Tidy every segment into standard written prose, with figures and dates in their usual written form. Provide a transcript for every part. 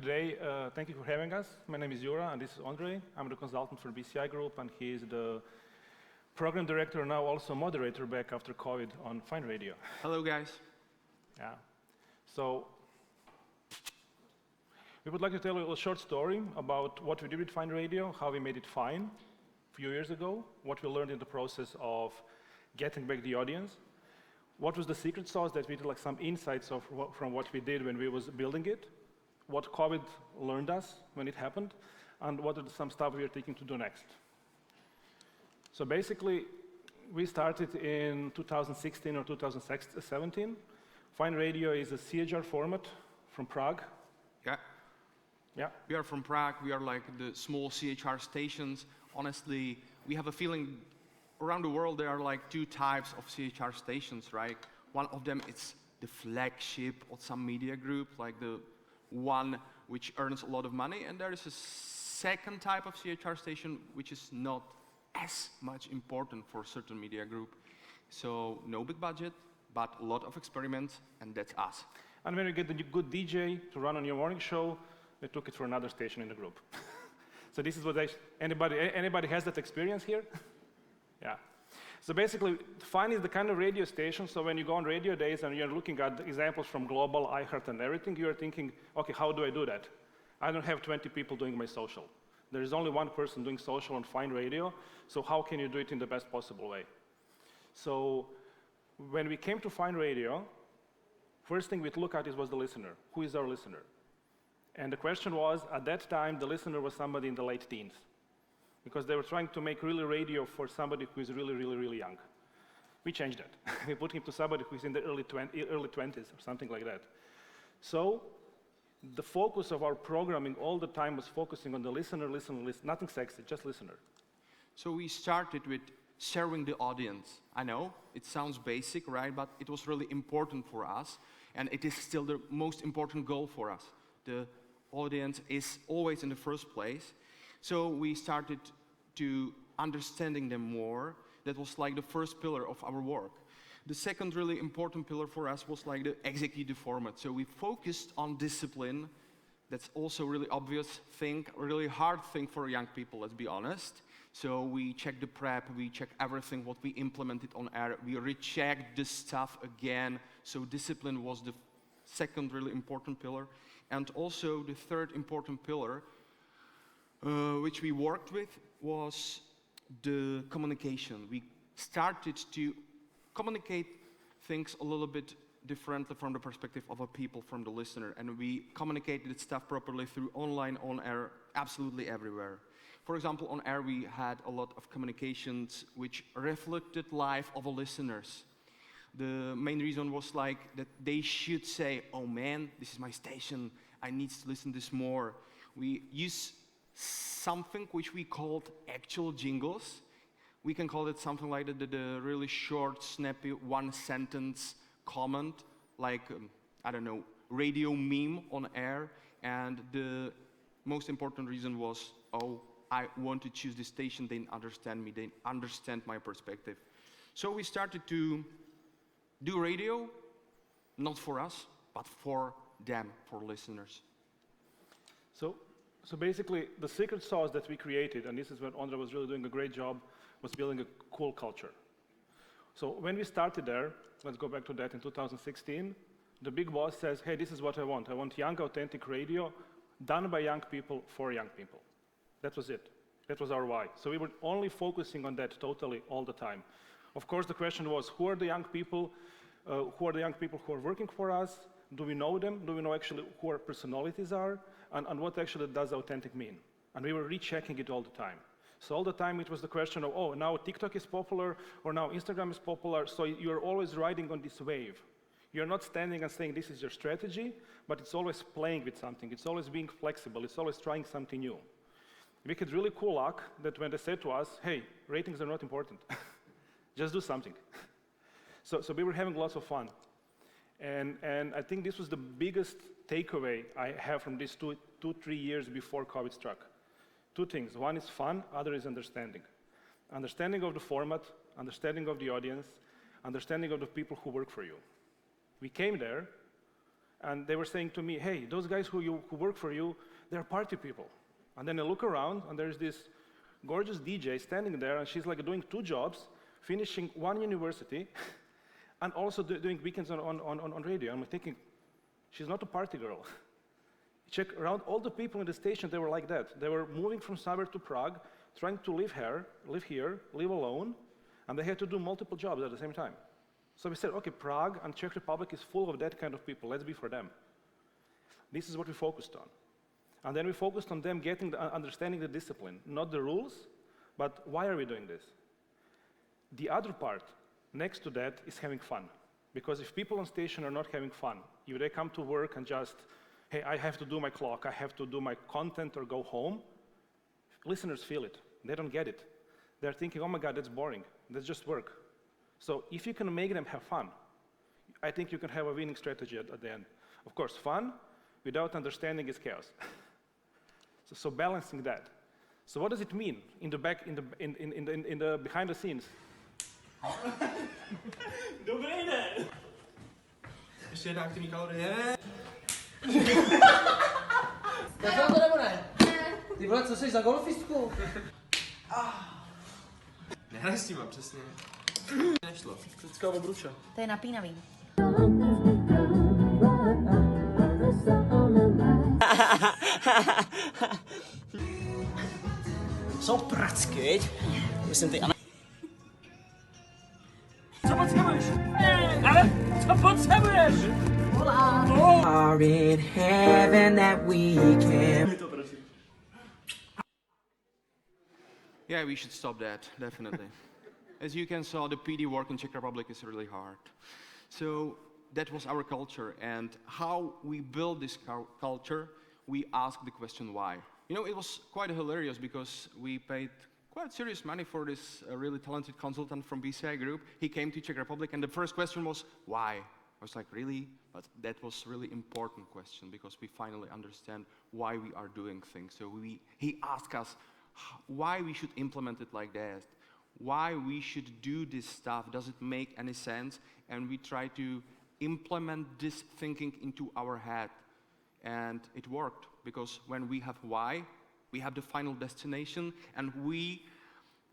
today. Thank you for having us. My name is Juraj, and this is Ondrej. I'm the consultant for BCI Group, and he is the program director, and now also moderator back after COVID on FAJN Radio. Hello, guys. Yeah. So we would like to tell you a little short story about what we did with FAJN Radio, how we made it FAJN a few years ago, what we learned in the process of getting back the audience, what was the secret sauce that we did, like some insights from what we did when we was building it, what COVID learned us when it happened, and what are some stuff we are thinking to do next. So basically, we started in 2016 or 2017. FAJN Radio is a CHR format from Prague. Yeah. Yeah. We are from Prague. We are like the small CHR stations. Honestly, we have a feeling around the world there are like two types of CHR stations, right? One of them is the flagship of some media group, like the one which earns a lot of money, and there is a second type of CHR station which is not as much important for a certain media group. So no big budget, but a lot of experiments, and that's us. And when you get the good DJ to run on your morning show, they took it for another station in the group. So this is what anybody has that experience here? Yeah. So basically, FAJN is the kind of radio station, so when you go on Radiodays and you're looking at examples from Global, iHeart, and everything, you're thinking, okay, how do I do that? I don't have 20 people doing my social. There is only one person doing social on FAJN Radio, so how can you do it in the best possible way? So when we came to FAJN Radio, first thing we'd look at was the listener. Who is our listener? And the question was, at that time, the listener was somebody in the late teens, because they were trying to make really radio for somebody who is really, really, really young. We changed that. We put him to somebody who is in the early 20s or something like that. So the focus of our programming all the time was focusing on the listener, nothing sexy, just listener. So we started with serving the audience. I know, it sounds basic, right? But it was really important for us, and it is still the most important goal for us. The audience is always in the first place. So we started to understanding them more. That was like the first pillar of our work. The second really important pillar for us was like the executive format. So we focused on discipline. That's also a really obvious thing, a really hard thing for young people, let's be honest. So we checked the prep, we checked everything, what we implemented on air. We rechecked the stuff again. So discipline was the second really important pillar. And also the third important pillar which we worked with was the communication. We started to communicate things a little bit differently from the perspective of a people, from the listener, and we communicated stuff properly through online, on air, absolutely everywhere. For example, on air we had a lot of communications which reflected life of the listeners. The main reason was like that they should say, oh man, this is my station, I need to listen to this more. We use something which we called actual jingles. We can call it something like the really short, snappy, one-sentence comment, like, I don't know, radio meme on air. And the most important reason was, oh, I want to choose this station, they understand me, they understand my perspective. So we started to do radio, not for us, but for them, for listeners. So basically, the secret sauce that we created, and this is when Ondrej was really doing a great job, was building a cool culture. So when we started there, let's go back to that in 2016, the big boss says, hey, this is what I want. I want young, authentic radio done by young people for young people. That was it. That was our why. So we were only focusing on that totally all the time. Of course, the question was, who are the young people? Who are working for us? Do we know them? Do we know actually who our personalities are? And what actually does authentic mean? And we were rechecking it all the time. So all the time it was the question of, oh, now TikTok is popular, or now Instagram is popular, so you're always riding on this wave. You're not standing and saying this is your strategy, but it's always playing with something. It's always being flexible. It's always trying something new. We had really cool luck that when they said to us, hey, ratings are not important. Just do something. So we were having lots of fun. And I think this was the biggest takeaway I have from these 3 years before COVID struck. Two things. One is fun, other is understanding. Understanding of the format, understanding of the audience, understanding of the people who work for you. We came there, And they were saying to me, hey, those guys who work for you, they're party people. And then I look around, and there's this gorgeous DJ standing there, and she's like doing 2 jobs, finishing 1 university, and also doing weekends on radio. I'm thinking, she's not a party girl. Check around all the people in the station, they were like that. They were moving from Cyber to Prague, trying to live here, live alone, and they had to do multiple jobs at the same time. So we said, okay, Prague and Czech Republic is full of that kind of people. Let's be for them. This is what we focused on. And then we focused on them understanding the discipline, not the rules, but why are we doing this? The other part, next to that, is having fun. Because if people on station are not having fun, if they come to work and just, hey, I have to do my clock, I have to do my content or go home, listeners feel it. They don't get it. They're thinking, oh my God, that's boring. That's just work. So if you can make them have fun, I think you can have a winning strategy at the end. Of course, fun without understanding is chaos. So balancing that. So what does it mean in the behind the scenes? Dobrý den! Ještě jedna aktivní kalorie. Tak vám to nebo ne? Ty vole, co jsi za golfistku? Nehraj s tím, přesně. Nešlo. Vždycká obruča. To je napínavý. Jsou pracky, myslím ty, Co potřebuješ? Ale co potřebuješ? are in heaven that we can. Yeah, we should stop that, definitely. As you can see, the PD work in Czech Republic is really hard. So that was our culture, and how we build this culture, we asked the question why. You know, it was quite hilarious because we paid quite serious money for this really talented consultant from BCI Group. He came to Czech Republic, and the first question was, why? I was like, really? But that was really important question because we finally understand why we are doing things. So he asked us why we should implement it like that, why we should do this stuff, does it make any sense? And we try to implement this thinking into our head. And it worked, because when we have why, we have the final destination, and we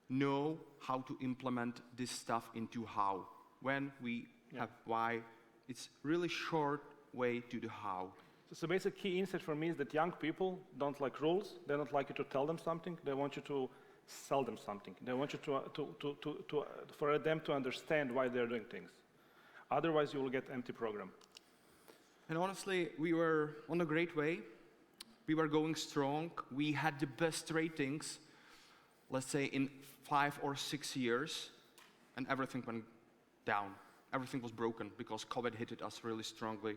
know how to implement this stuff into how. When we have why, it's really short way to the how. So basic key insight for me is that young people don't like rules. They don't like you to tell them something. They want you to sell them something. They want you for them to understand why they're doing things. Otherwise, you will get empty program. And honestly, we were on a great way. We were going strong. We had the best ratings, let's say, in 5 or 6 years, and everything went down. Everything was broken because COVID hit us really strongly.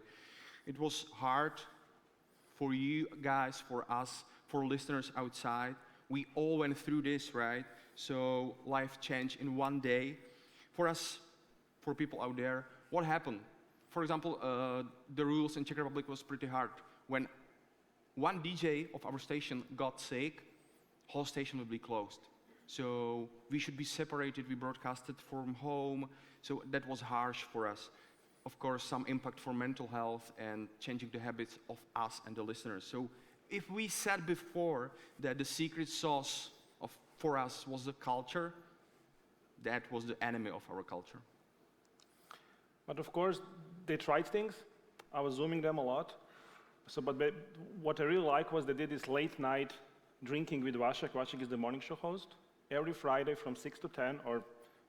It was hard for you guys, for us, for listeners outside. We all went through this, right? So life changed in one day. For us, for people out there, what happened? For example, the rules in Czech Republic was pretty hard. When one DJ of our station got sick, whole station would be closed. So we should be separated, we broadcasted from home, so that was harsh for us. Of course, some impact for mental health and changing the habits of us and the listeners. So if we said before that the secret sauce for us was the culture, that was the enemy of our culture. But of course, they tried things. I was zooming them a lot. So, but what I really like was they did this late night drinking with Vasek. Vasek is the morning show host. Every Friday from 6 to 10 or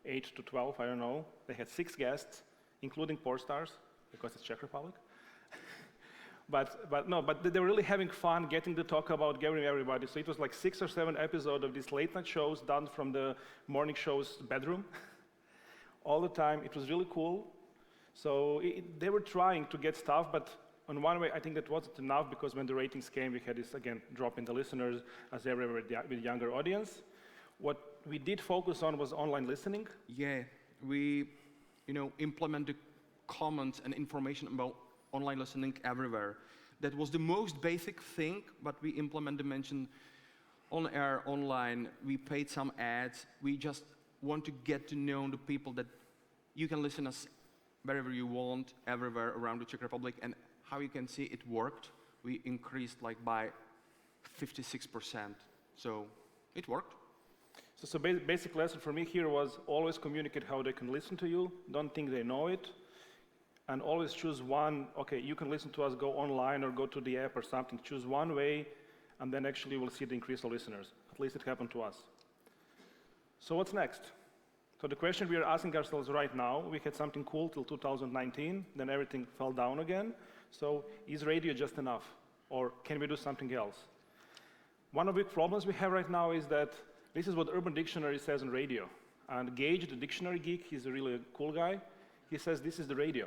8 to 12, I don't know. They had 6 guests, including porn stars, because it's Czech Republic. but they were really having fun getting to talk about gathering everybody. So it was like 6 or 7 episodes of these late night shows done from the morning show's bedroom. All the time. It was really cool. So they were trying to get stuff, but in one way, I think that wasn't enough, because when the ratings came, we had this, again, drop in the listeners as everywhere with younger audience. What we did focus on was online listening. Yeah, we, implemented comments and information about online listening everywhere. That was the most basic thing, but we implemented, mentioned on air, online. We paid some ads. We just want to get to know the people that you can listen us wherever you want, everywhere around the Czech Republic, and how you can see it worked. We increased like by 56%. So it worked. So basic lesson for me here was always communicate how they can listen to you. Don't think they know it. And always choose one, okay, you can listen to us, go online or go to the app or something. Choose one way, and then actually we'll see the increase of listeners. At least it happened to us. So what's next? So the question we are asking ourselves right now, we had something cool till 2019, then everything fell down again. So is radio just enough? Or can we do something else? One of the big problems we have right now is that this is what Urban Dictionary says on radio. And Gage, the dictionary geek, he's a really cool guy. He says this is the radio.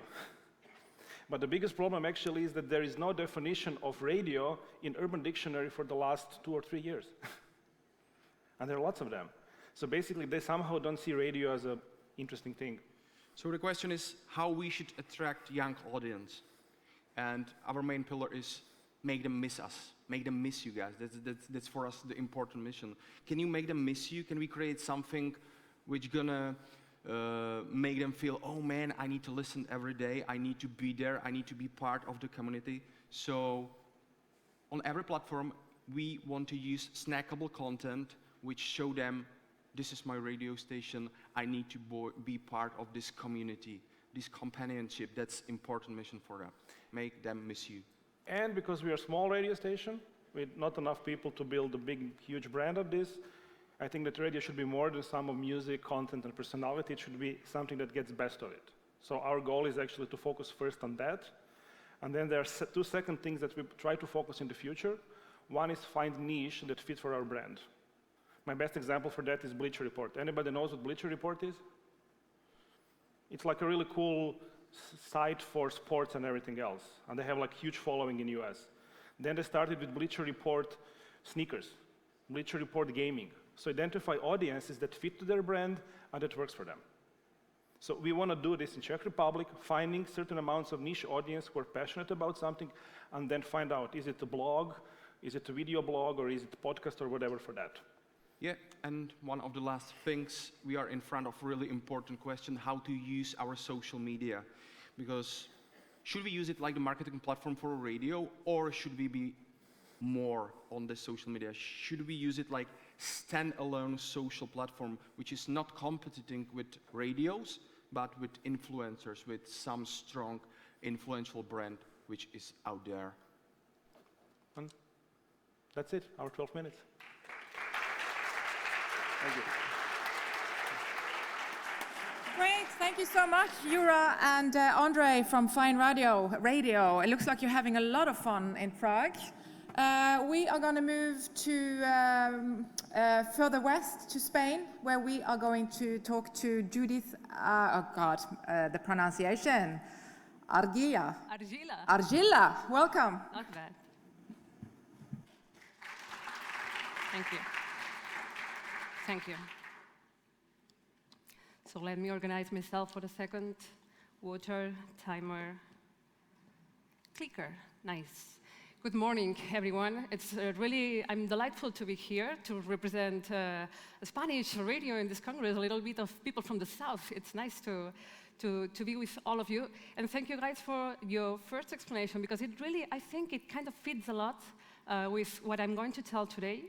But the biggest problem actually is that there is no definition of radio in Urban Dictionary for the last 2 or 3 years. And there are lots of them. So basically, they somehow don't see radio as an interesting thing. So the question is how we should attract young audience. And our main pillar is make them miss us. Make them miss you guys. That's for us the important mission. Can you make them miss you? Can we create something which gonna make them feel, oh man, I need to listen every day, I need to be there, I need to be part of the community. So on every platform, we want to use snackable content which show them, this is my radio station, I need to be part of this community, this companionship. That's important mission for them. Make them miss you. And because we are a small radio station, with not enough people to build a big, huge brand of this, I think that radio should be more than some of music, content, and personality. It should be something that gets best of it. So our goal is actually to focus first on that. And then there are 2 second things that we try to focus in the future. One is find niche that fits for our brand. My best example for that is Bleacher Report. Anybody knows what Bleacher Report is? It's like a really cool site for sports and everything else. And they have like huge following in US. Then they started with Bleacher Report sneakers, Bleacher Report gaming. So identify audiences that fit to their brand and that works for them. So we want to do this in Czech Republic, finding certain amounts of niche audience who are passionate about something, and then find out, is it a blog, is it a video blog, or is it a podcast, or whatever for that. Yeah, and one of the last things, we are in front of really important question, how to use our social media. Because should we use it like the marketing platform for radio, or should we be more on the social media? Should we use it like stand-alone social platform, which is not competing with radios, but with influencers, with some strong, influential brand which is out there? And that's it, our 12 minutes. Thank you. Great, thank you so much, Juraj and Ondrej from FAJN Radio. It looks like you're having a lot of fun in Prague. We are going to move to further west to Spain, where we are going to talk to Judith, the pronunciation, Argila. Argila. Argila, welcome. Not bad. Thank you. Thank you. So let me organize myself for a second. Water, timer, clicker, nice. Good morning, everyone. It's I'm delightful to be here to represent Spanish radio in this Congress, a little bit of people from the South. It's nice to be with all of you. And thank you guys for your first explanation, because it really, I think it kind of fits a lot with what I'm going to tell today.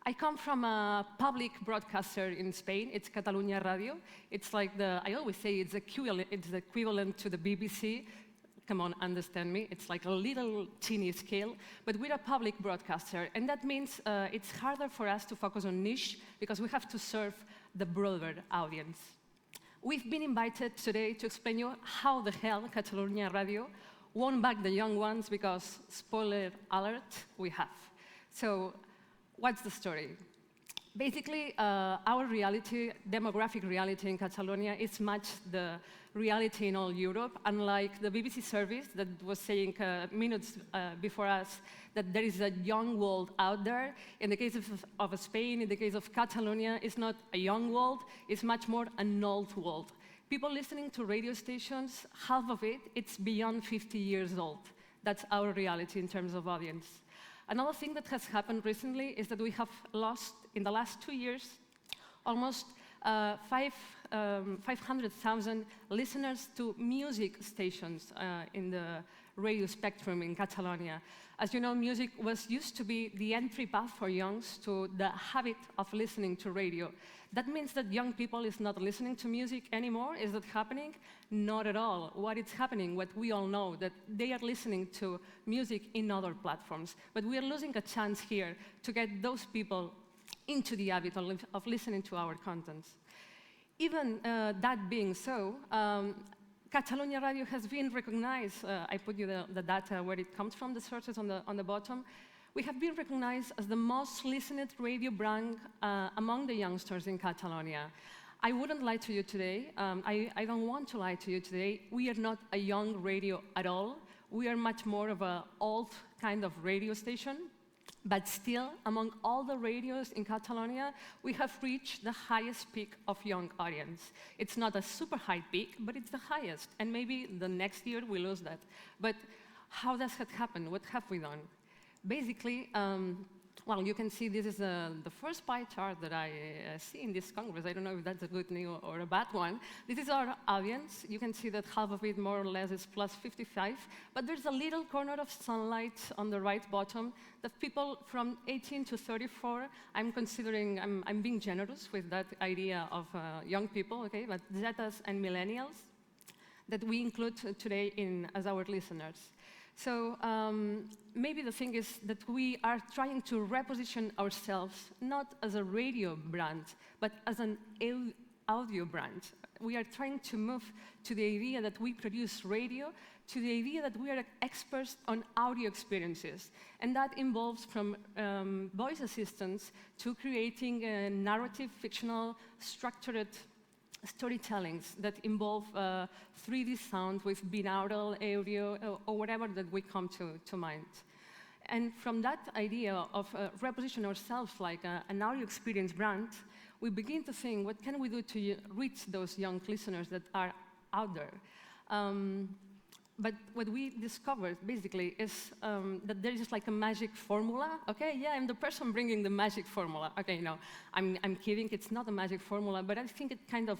I come from a public broadcaster in Spain. It's Catalunya Radio. It's like I always say it's equivalent to the BBC. Come on, understand me. It's like a little teeny scale, but we're a public broadcaster, and that means it's harder for us to focus on niche because we have to serve the broader audience. We've been invited today to explain you how the hell Catalunya Radio won back the young ones, because, spoiler alert, we have. So, what's the story? Basically, our reality, demographic reality in Catalonia is much the reality in all Europe, unlike the BBC service that was saying minutes before us that there is a young world out there. In the case of Spain, in the case of Catalonia, it's not a young world, it's much more an old world. People listening to radio stations, half of it's beyond 50 years old. That's our reality in terms of audience. Another thing that has happened recently is that we have lost, in the last 2 years, almost 500,000 listeners to music stations in the radio spectrum in Catalonia. As you know, music used to be the entry path for youngs to the habit of listening to radio. That means that young people is not listening to music anymore. Is that happening? Not at all. What is happening, what we all know, that they are listening to music in other platforms. But we are losing a chance here to get those people into the habit of listening to our contents. Even that being so, Catalonia Radio has been recognized. I put you the data where it comes from, the sources on the bottom. We have been recognized as the most listened radio brand among the youngsters in Catalonia. I wouldn't lie to you today. I don't want to lie to you today. We are not a young radio at all. We are much more of an old kind of radio station. But still, among all the radios in Catalonia, we have reached the highest peak of young audience. It's not a super high peak, but it's the highest. And maybe the next year we lose that. But how does that happen? What have we done? Basically, well, you can see this is the first pie chart that I see in this Congress. I don't know if that's a good news or a bad one. This is our audience. You can see that half of it, more or less, is plus 55. But there's a little corner of sunlight on the right bottom that people from 18 to 34, I'm considering, I'm being generous with that idea of young people, okay, but Zetas and millennials that we include today as our listeners. So maybe the thing is that we are trying to reposition ourselves not as a radio brand, but as an audio brand. We are trying to move to the idea that we produce radio, to the idea that we are experts on audio experiences. And that involves from voice assistants to creating narrative, fictional, structured storytellings that involve 3D sound with binaural audio or whatever that we come to mind. And from that idea of reposition ourselves like an audio experience brand, we begin to think, what can we do to reach those young listeners that are out there? But what we discovered, basically, is that there is like a magic formula. Okay, yeah, I'm the person bringing the magic formula. Okay, no, I'm kidding. It's not a magic formula, but I think it kind of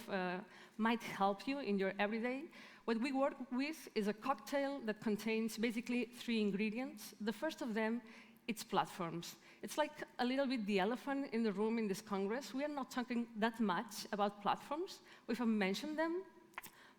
might help you in your everyday. What we work with is a cocktail that contains basically 3 ingredients. The first of them, it's platforms. It's like a little bit the elephant in the room in this Congress. We are not talking that much about platforms. We have mentioned them,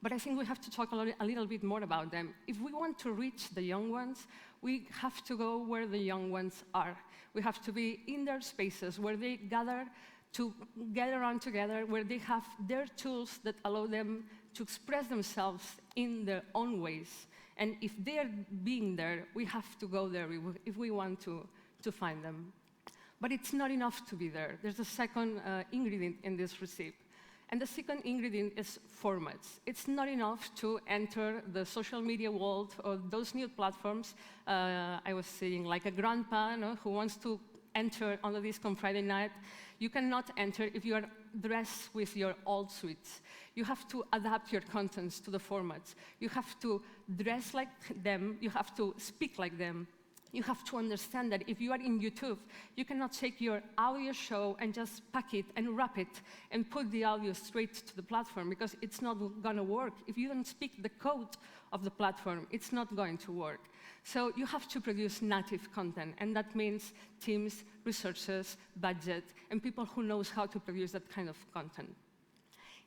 but I think we have to talk a little bit more about them. If we want to reach the young ones, we have to go where the young ones are. We have to be in their spaces where they gather to get around together, where they have their tools that allow them to express themselves in their own ways. And if they're being there, we have to go there if we want to find them. But it's not enough to be there. There's a second ingredient in this recipe. And the second ingredient is formats. It's not enough to enter the social media world or those new platforms. I was saying, like a grandpa who wants to enter on the disc on Friday night. You cannot enter if you are dressed with your old suits. You have to adapt your contents to the formats. You have to dress like them. You have to speak like them. You have to understand that if you are in YouTube, you cannot take your audio show and just pack it and wrap it and put the audio straight to the platform, because it's not going to work. If you don't speak the code of the platform, it's not going to work. So you have to produce native content, and that means teams, researchers, budget, and people who knows how to produce that kind of content.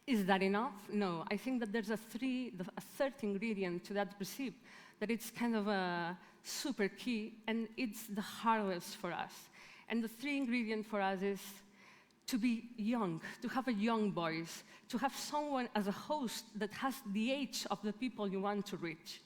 Is that enough? No. I think that there's a third ingredient to that recipe, that it's kind of a super key, and it's the hardest for us. And the 3 ingredient for us is to be young, to have a young voice, to have someone as a host that has the age of the people you want to reach.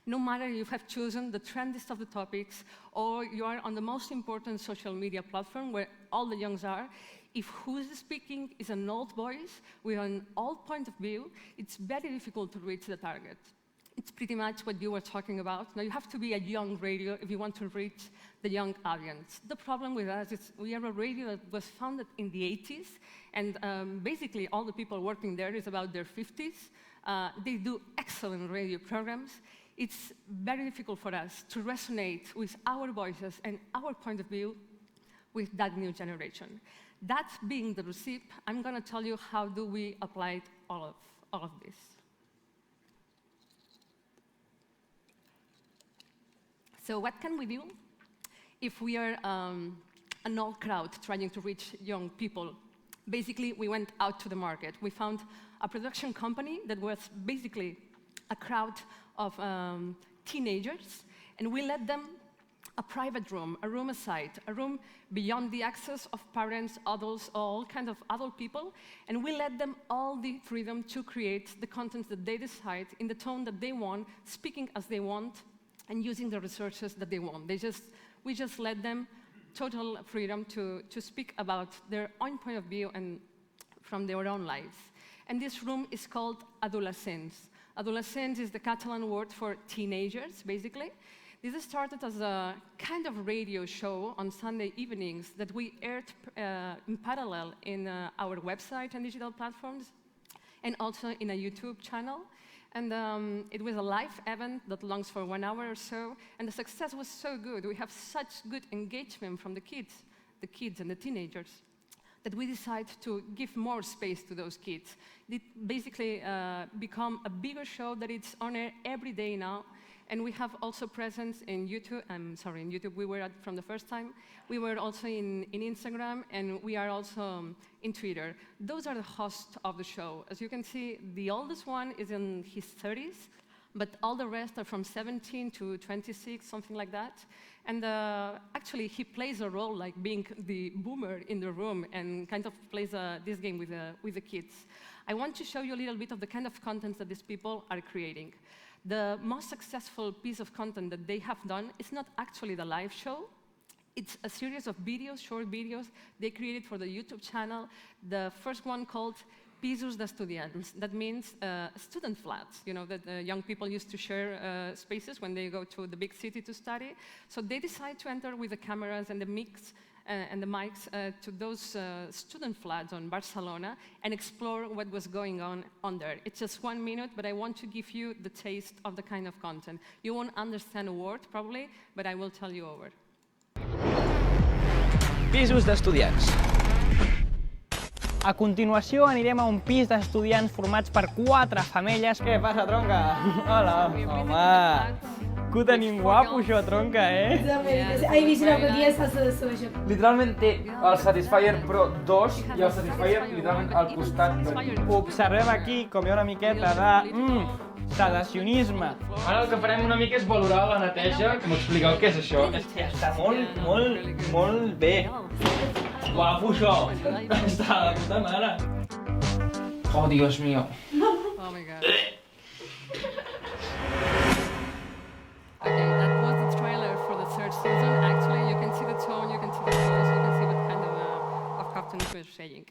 No matter if you have chosen the trendiest of the topics, or you are on the most important social media platform where all the youngs are, if who's speaking is an old voice with an old point of view, it's very difficult to reach the target. It's pretty much what you were talking about. Now, you have to be a young radio if you want to reach the young audience. The problem with us is we are a radio that was founded in the 80s, and basically all the people working there is about their 50s. They do excellent radio programs. It's very difficult for us to resonate with our voices and our point of view with that new generation. That being the recipe, I'm going to tell you how do we apply all of this. So what can we do if we are an old crowd trying to reach young people? Basically, we went out to the market. We found a production company that was basically a crowd of teenagers, and we let them a private room, a room aside, a room beyond the access of parents, adults, all kinds of adult people, and we let them all the freedom to create the content that they decide in the tone that they want, speaking as they want, and using the resources that they want. We just let them total freedom to speak about their own point of view and from their own lives. And this room is called Adolescents. Adolescents is the Catalan word for teenagers, basically. This started as a kind of radio show on Sunday evenings that we aired in parallel in our website and digital platforms, and also in a YouTube channel. And it was a live event that lasts for 1 hour or so, and the success was so good. We have such good engagement from the kids and the teenagers, that we decided to give more space to those kids. It basically become a bigger show that it's on air every day now. And we have also presence in YouTube. In YouTube we were at from the first time. We were also in Instagram, and we are also in Twitter. Those are the hosts of the show. As you can see, the oldest one is in his 30s, but all the rest are from 17 to 26, something like that. And actually, he plays a role like being the boomer in the room and kind of plays this game with the kids. I want to show you a little bit of the kind of content that these people are creating. The most successful piece of content that they have done is not actually the live show. It's a series of videos, short videos, they created for the YouTube channel. The first one called Pisos d'Estudiants. That means student flats, you know, that young people used to share spaces when they go to the big city to study. So they decide to enter with the cameras and the mics to those student flats on Barcelona and explore what was going on there. It's just 1 minute, but I want to give you the taste of the kind of content. You won't understand a word, probably, but I will tell you over. Pisos d'estudiants. A continuació anirem a un pis d'estudiants formats per 4 femelles. Què passa, tronca? Hola. Home, que ho tenim guapo, això, tronca, Ai, vigila, que el dia estàs de això. Literalment té el Satisfyer Pro 2 i el Satisfyer literalment al costat. Observem aquí com hi ha una miqueta de sedacionisme. Ara el que farem una mica és valorar la neteja, que m'expliqueu què és això. Està molt bé. Guapo, això. Està de puta mare. Oh, Dios mío. Oh my God. Okay, that was the trailer for the 3rd season. Actually, you can see the tone, you can see the colors, you can see what kind of cartoons we're saying.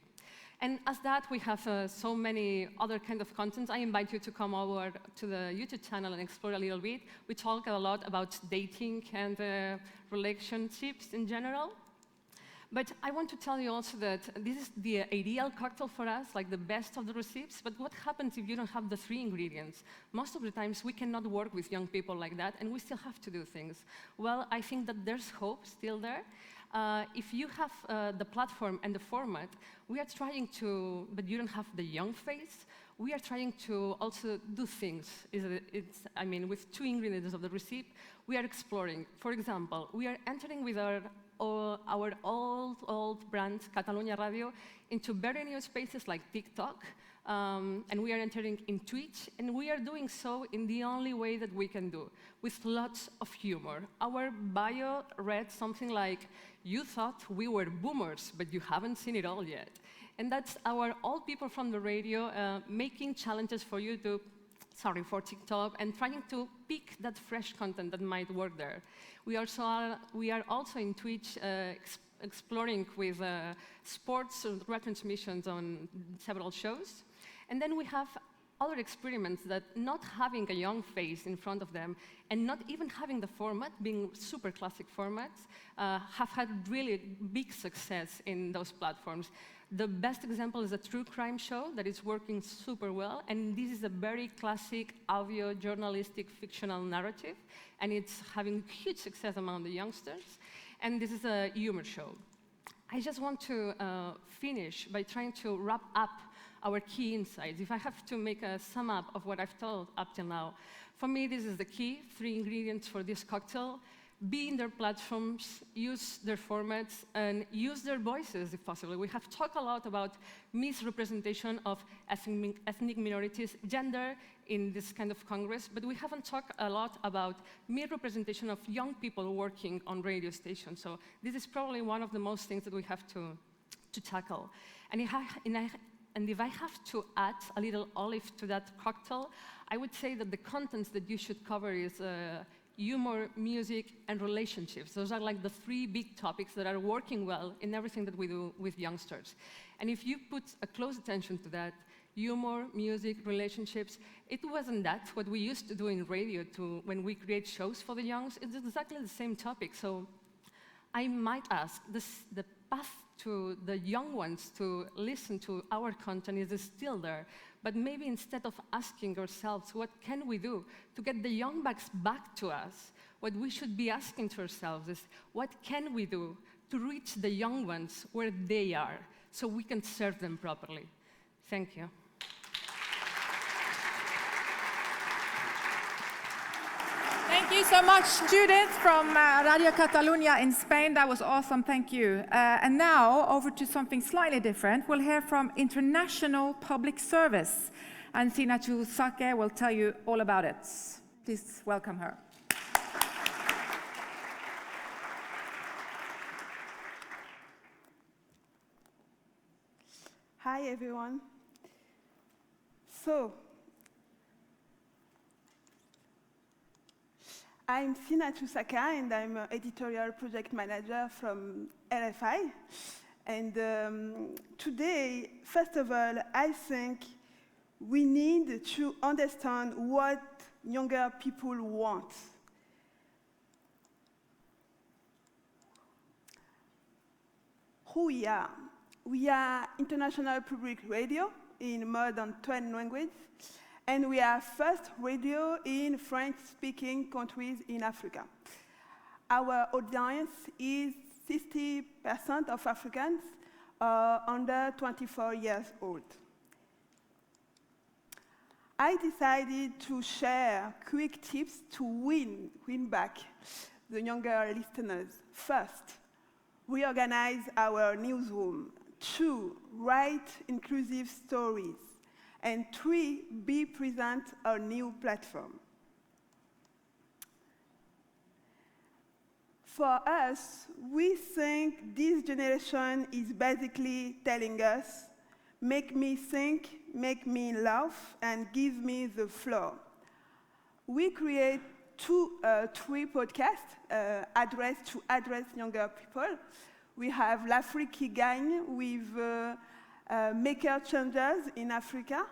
And as that, we have so many other kind of contents. I invite you to come over to the YouTube channel and explore a little bit. We talk a lot about dating and relationships in general. But I want to tell you also that this is the ideal cocktail for us, like the best of the recipes. But what happens if you don't have the 3 ingredients? Most of the times we cannot work with young people like that, and we still have to do things. Well, I think that there's hope still there. If you have the platform and the format, we are trying to, but you don't have the young face, we are trying to also do things. With 2 ingredients of the recipe, we are exploring. For example, we are entering with our old brand, Catalunya Radio, into very new spaces like TikTok, and we are entering in Twitch, and we are doing so in the only way that we can do, with lots of humor. Our bio read something like, "You thought we were boomers, but you haven't seen it all yet." And that's our old people from the radio making challenges for you to, for TikTok, and trying to pick that fresh content that might work there. We are also in Twitch exploring with sports retransmissions on several shows. And then we have other experiments that not having a young face in front of them and not even having the format, being super classic formats, have had really big success in those platforms. The best example is a true crime show that is working super well, and this is a very classic audio journalistic fictional narrative, and it's having huge success among the youngsters. And this is a humor show. I just want to finish by trying to wrap up our key insights. If I have to make a sum up of what I've told up till now, for me, this is the key, 3 ingredients for this cocktail. Be in their platforms, use their formats, and use their voices if possible. We have talked a lot about misrepresentation of ethnic minorities, gender in this kind of Congress, but we haven't talked a lot about misrepresentation of young people working on radio stations. So this is probably one of the most things that we have to tackle. And if I have to add a little olive to that cocktail, I would say that the contents that you should cover is humor, music, and relationships. Those are like the 3 big topics that are working well in everything that we do with youngsters. And if you put a close attention to that, humor, music, relationships, it wasn't that what we used to do in radio when we create shows for the youngs. It's exactly the same topic. So I might ask, the path to the young ones to listen to our content is still there. But maybe instead of asking ourselves, what can we do to get the young bucks back to us, what we should be asking to ourselves is, what can we do to reach the young ones where they are so we can serve them properly? Thank you. Thank you so much, Judith from Radio Catalunya in Spain. That was awesome, thank you. And now, over to something slightly different. We'll hear from International Public Service. And Sinatou Saka will tell you all about it. Please welcome her. Hi, everyone. So, I'm Sinatou Saka, and I'm an editorial project manager from RFI. And today, first of all, I think we need to understand what younger people want. Who we are. We are International Public Radio in more than 20 languages. And we are first radio in French-speaking countries in Africa. Our audience is 60% of Africans under 24 years old. I decided to share quick tips to win back the younger listeners. First, reorganize our newsroom. 2, write inclusive stories. And 3, be present on new platform. For us, we think this generation is basically telling us, make me think, make me laugh, and give me the floor. We create 3 podcasts addressed to address younger people. We have l'Afrique qui gagne with maker changers in Africa.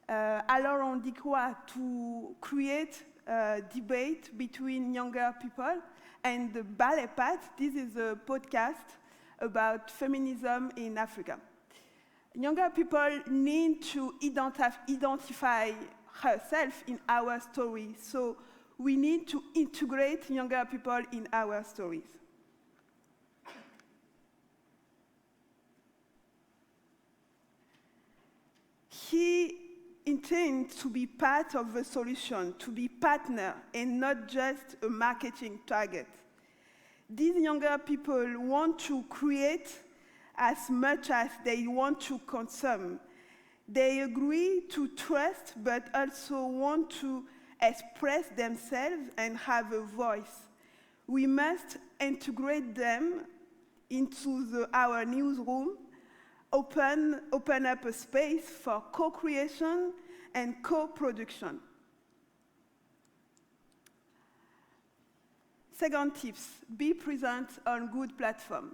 Alors on dit quoi? To create a debate between younger people. And the Ballet Path, this is a podcast about feminism in Africa. Younger people need to identify herself in our story. So we need to integrate younger people in our stories. He intends to be part of the solution, to be partner, and not just a marketing target. These younger people want to create as much as they want to consume. They agree to trust, but also want to express themselves and have a voice. We must integrate them into our newsroom, open up a space for co-creation and co-production. Second tips, be present on good platforms.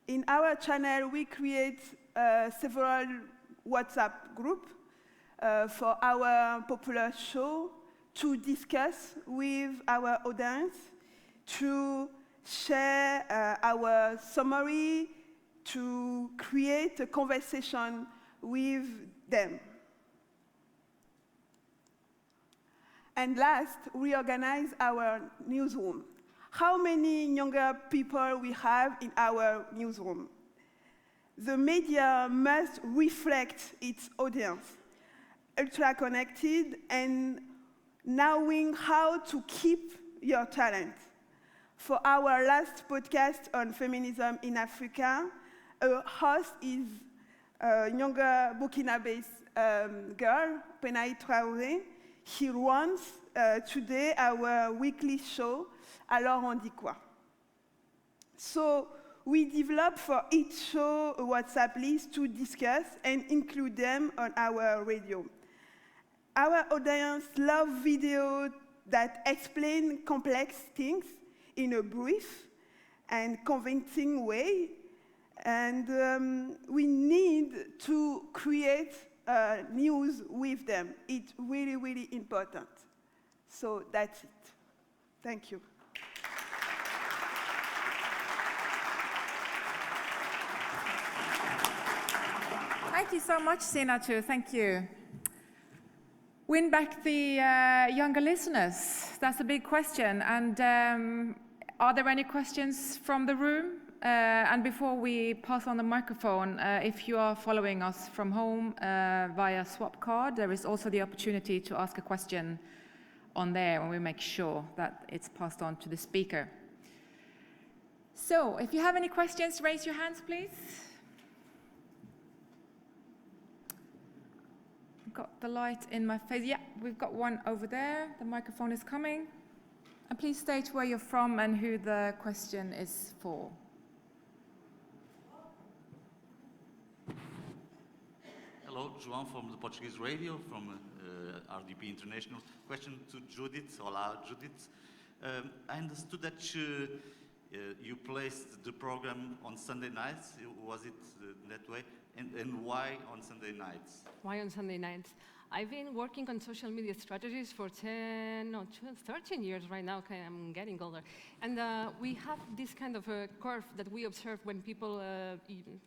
In our channel, we create several WhatsApp groups for our popular show to discuss with our audience, to share our summary, to create a conversation with them. And last, reorganize our newsroom. how many younger people we have in our newsroom. The media must reflect its audience, ultra-connected and knowing how to keep your talent. For our last podcast on feminism in Africa, our host is a younger Burkina-based girl, Penay Traoré. He runs today our weekly show, Alors on dit quoi? So we develop for each show a WhatsApp list to discuss and include them on our radio. Our audience love videos that explain complex things in a brief and convincing way. And we need to create news with them. It's really, really important. So that's it. Thank you. Thank you so much, Sinatou. Thank you. Win back the younger listeners. That's a big question. And are there any questions from the room? And before we pass on the microphone, if you are following us from home via swap card, there is also the opportunity to ask a question on there, and we make sure that it's passed on to the speaker. So, if you have any questions, raise your hands, please. Got the light in my face. Yeah, we've got one over there. The microphone is coming. And please state where you're from and who the question is for. Hello, João from the Portuguese Radio, from RDP International. Question to Judith. Hola, Judith. I understood that you placed the program on Sunday nights. Was it that way? And why on Sunday nights? Why on Sunday nights? I've been working on social media strategies for 13 years right now. Okay, I'm getting older. And we have this kind of a curve that we observe when people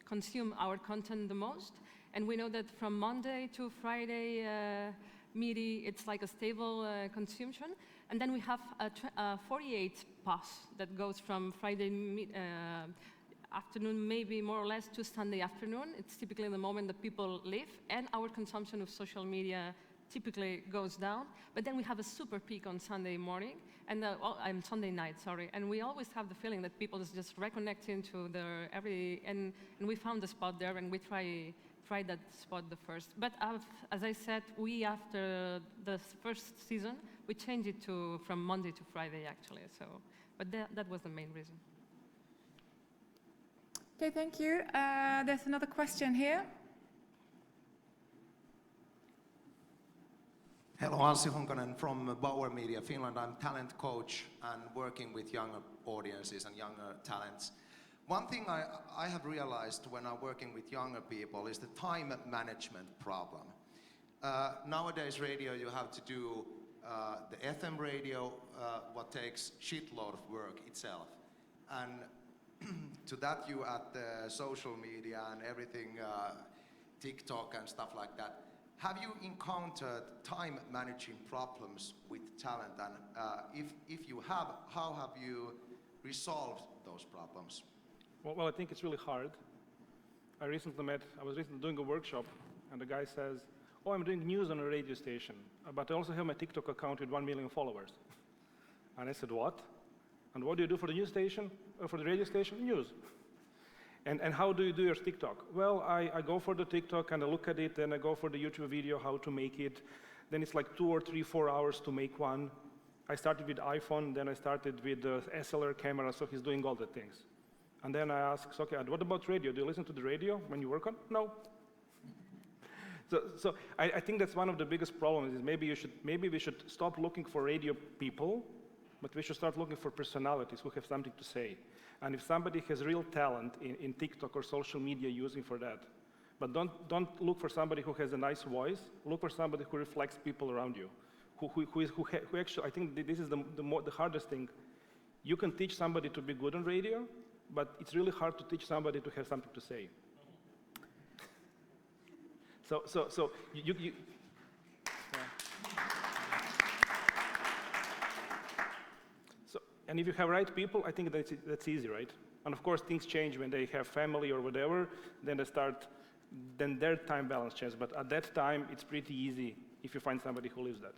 consume our content the most. And we know that from Monday to Friday, MIDI, it's like a stable consumption. And then we have a 48 pass that goes from Friday afternoon, maybe more or less, to Sunday afternoon. It's typically the moment that people leave, and our consumption of social media typically goes down. But then we have a super peak on Sunday morning, and Sunday night, sorry. And we always have the feeling that people is just reconnecting to their and we found the spot there, and we try that spot the first. But as I said, after the first season, we changed it from Monday to Friday, actually. So, but that was the main reason. Okay, thank you. There's another question here. Hello, Anssi Honkanen from Bauer Media, Finland. I'm talent coach and working with younger audiences and younger talents. One thing I have realized when I'm working with younger people is the time management problem. Nowadays, radio, you have to do the FM radio, what takes shitload of work itself. And to that you add the social media and everything, TikTok and stuff like that. Have you encountered time managing problems with talent? And if you have, how have you resolved those problems? Well, I think it's really hard. I was recently doing a workshop, and the guy says, oh, I'm doing news on a radio station, but I also have my TikTok account with 1 million followers. And I said, what? And what do you do for the news station, for the radio station? News. And how do you do your TikTok? Well, I go for the TikTok and I look at it, and I go for the YouTube video, how to make it. Then it's like 2 or 3, 4 hours to make one. I started with iPhone, then I started with the SLR camera, so he's doing all the things. And then I asked, okay, what about radio? Do you listen to the radio when you work on? No. So I think that's one of the biggest problems is maybe we should stop looking for radio people, but we should start looking for personalities who have something to say. And if somebody has real talent in TikTok or social media, using for that. But don't look for somebody who has a nice voice. Look for somebody who reflects people around you. Who actually, I think this is the hardest thing. You can teach somebody to be good on radio, but it's really hard to teach somebody to have something to say. So you yeah. And if you have right people, I think that's easy, right? And of course, things change when they have family or whatever, then their time balance changes. But at that time, it's pretty easy if you find somebody who lives that.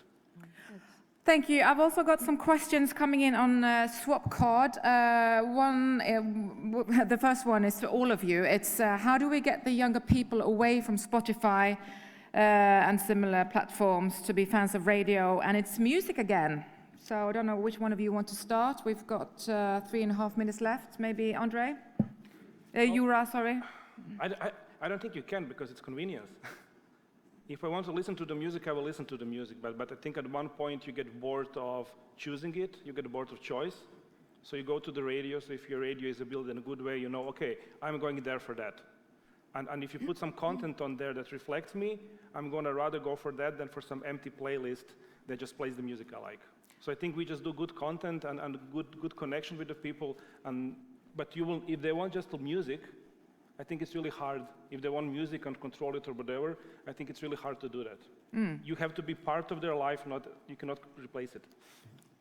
Thank you. I've also got some questions coming in on Swapcard. The first one is to all of you. It's how do we get the younger people away from Spotify and similar platforms to be fans of radio? And it's music again. So I don't know which one of you want to start. We've got 3.5 minutes left. Maybe Ondrej? Juraj, sorry. I don't think you can because it's convenience. If I want to listen to the music, I will listen to the music. But I think at one point you get bored of choosing it. You get bored of choice. So you go to the radio. So if your radio is built in a good way, you know, okay, I'm going there for that. And if you put some content on there that reflects me, I'm going to rather go for that than for some empty playlist that just plays the music I like. So I think we just do good content and good connection with the people. But if they want just music, I think it's really hard. If they want music and control it or whatever, I think it's really hard to do that. You have to be part of their life, you cannot replace it.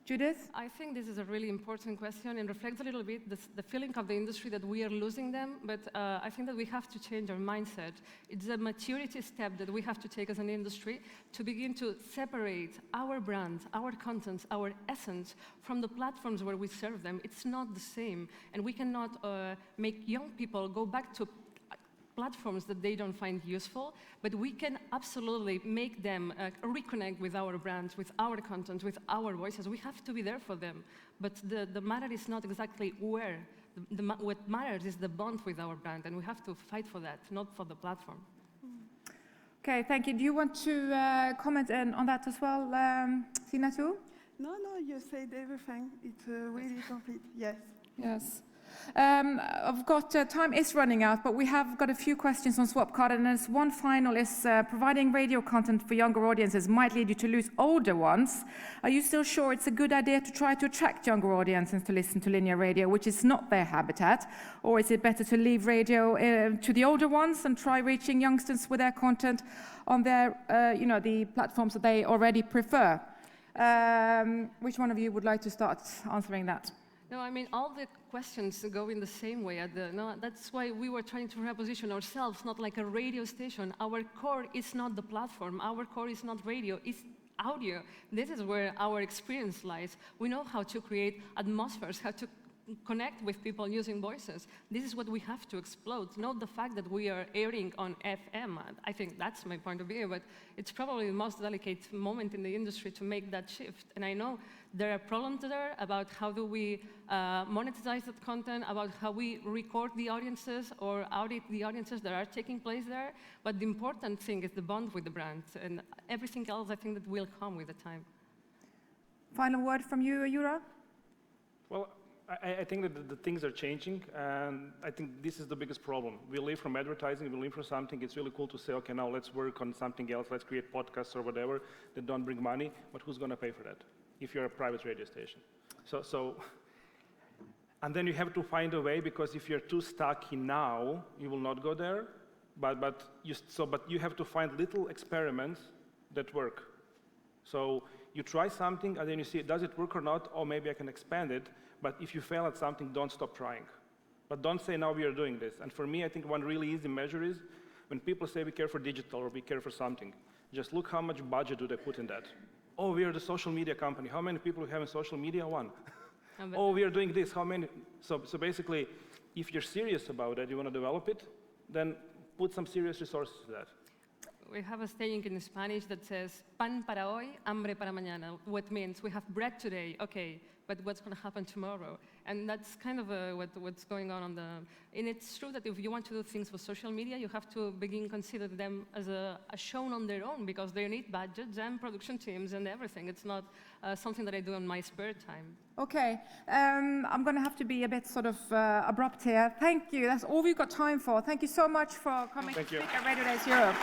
Judith? I think this is a really important question and reflects a little bit the feeling of the industry that we are losing them, but I think that we have to change our mindset. It's a maturity step that we have to take as an industry to begin to separate our brand, our content, our essence from the platforms where we serve them. It's not the same, and we cannot make young people go back to platforms that they don't find useful, but we can absolutely make them reconnect with our brands, with our content, with our voices. We have to be there for them. But the matter is not exactly where. What matters is the bond with our brand, and we have to fight for that, not for the platform. Okay, thank you. Do you want to comment on that as well, Sinatou? No, you said everything. It's really complete, yes. Yes. I've got, time is running out, but we have got a few questions on Swapcard, and there's one final is, providing radio content for younger audiences might lead you to lose older ones. Are you still sure it's a good idea to try to attract younger audiences to listen to linear radio, which is not their habitat? Or is it better to leave radio to the older ones and try reaching youngsters with their content on their, the platforms that they already prefer? Which one of you would like to start answering that? No, I mean, all the questions go in the same way. That's why we were trying to reposition ourselves, not like a radio station. Our core is not the platform. Our core is not radio. It's audio. This is where our experience lies. We know how to create atmospheres, how to connect with people using voices. This is what we have to explode, not the fact that we are airing on FM. I think that's my point of view, but it's probably the most delicate moment in the industry to make that shift. And I know there are problems there about how do we monetize that content, about how we record the audiences or audit the audiences that are taking place there. But the important thing is the bond with the brand, and everything else I think that will come with the time. Final word from you, Juraj? Well, I think that the things are changing, and I think this is the biggest problem. We live from advertising, we live from something. It's really cool to say, okay, now let's work on something else, let's create podcasts or whatever that don't bring money, but who's going to pay for that if you're a private radio station? And then you have to find a way, because if you're too stuck in now, you will not go there, but you have to find little experiments that work. So you try something, and then you see, does it work or not? Or maybe I can expand it. But if you fail at something, don't stop trying. But don't say, now we are doing this. And for me, I think one really easy measure is when people say we care for digital or we care for something, just look how much budget do they put in that. Oh, we are the social media company. How many people we have in social media? One. Oh, we are doing this. How many? So basically, if you're serious about it, you want to develop it, then put some serious resources to that. We have a saying in Spanish that says, pan para hoy, hambre para mañana. What means we have bread today, okay, but what's going to happen tomorrow? And that's kind of what's going on and it's true that if you want to do things for social media, you have to begin consider them as a shown on their own, because they need budgets and production teams and everything. It's not something that I do in my spare time. Okay, I'm going to have to be a bit sort of abrupt here. Thank you. That's all we've got time for. Thank you so much for coming to speak at Radio Days Europe.